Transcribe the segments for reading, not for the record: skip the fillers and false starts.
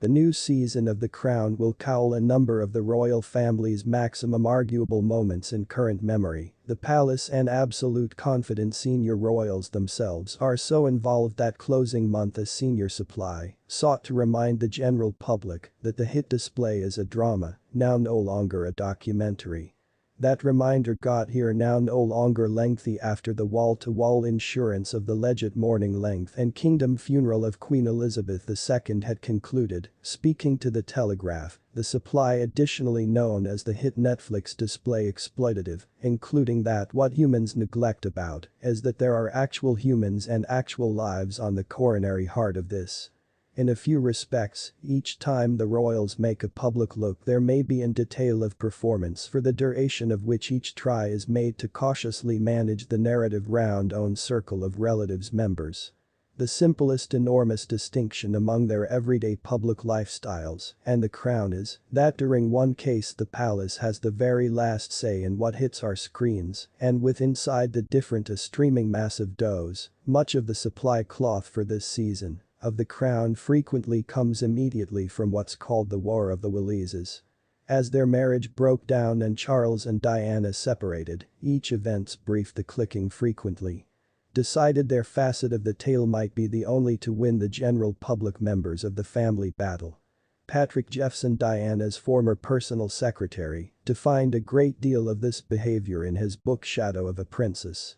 The new season of The Crown will cull a number of the royal family's maximum arguable moments in current memory. The palace and absolute confident senior royals themselves are so involved that closing month as senior supply sought to remind the general public that the hit display is a drama, now no longer a documentary. That reminder got here now no longer lengthy after the wall-to-wall insurance of the alleged morning length and kingdom funeral of Queen Elizabeth II had concluded. Speaking to The Telegraph, the supply additionally known as the hit Netflix display exploitative, including that what humans neglect about is that there are actual humans and actual lives on the coronary heart of this. In a few respects, each time the royals make a public look there may be in detail of performance for the duration of which each try is made to cautiously manage the narrative round own circle of relatives members. The simplest enormous distinction among their everyday public lifestyles and the Crown is that during one case the palace has the very last say in what hits our screens and with inside the different a streaming massive dose, much of the supply cloth for this season of The Crown frequently comes immediately from what's called the War of the Waleses. As their marriage broke down and Charles and Diana separated, each event's briefed the clicking frequently. Decided their facet of the tale might be the only to win the general public members of the family battle. Patrick Jeffson, Diana's former personal secretary, defined a great deal of this behavior in his book Shadow of a Princess.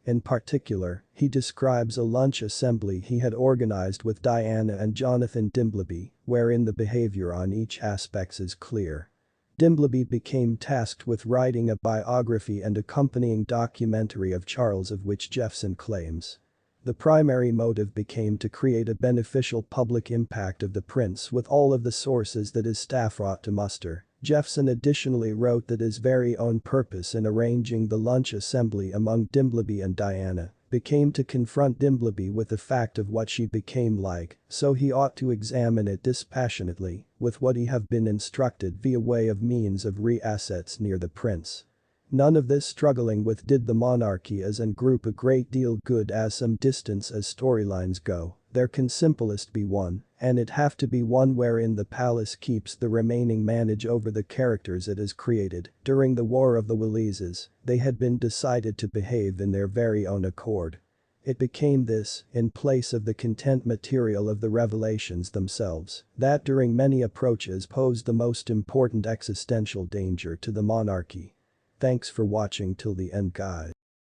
In particular, he describes a lunch assembly he had organized with Diana and Jonathan Dimbleby, wherein the behavior on each aspect is clear. Dimbleby became tasked with writing a biography and accompanying documentary of Charles of which Jeffson claims. The primary motive became to create a beneficial public impact of the prince with all of the sources that his staff ought to muster. Jeffson additionally wrote that his very own purpose in arranging the lunch assembly among Dimbleby and Diana became to confront Dimbleby with the fact of what she became like, so he ought to examine it dispassionately with what he have been instructed via way of means of re-assets near the prince. None of this struggling with did the monarchy as an group a great deal good as some distance as storylines go. There can simplest be one, and it have to be one wherein the palace keeps the remaining manage over the characters it has created. During the War of the Waleses, they had been decided to behave in their very own accord. It became this, in place of the content material of the revelations themselves, that during many approaches posed the most important existential danger to the monarchy. Thanks for watching till the end, guys.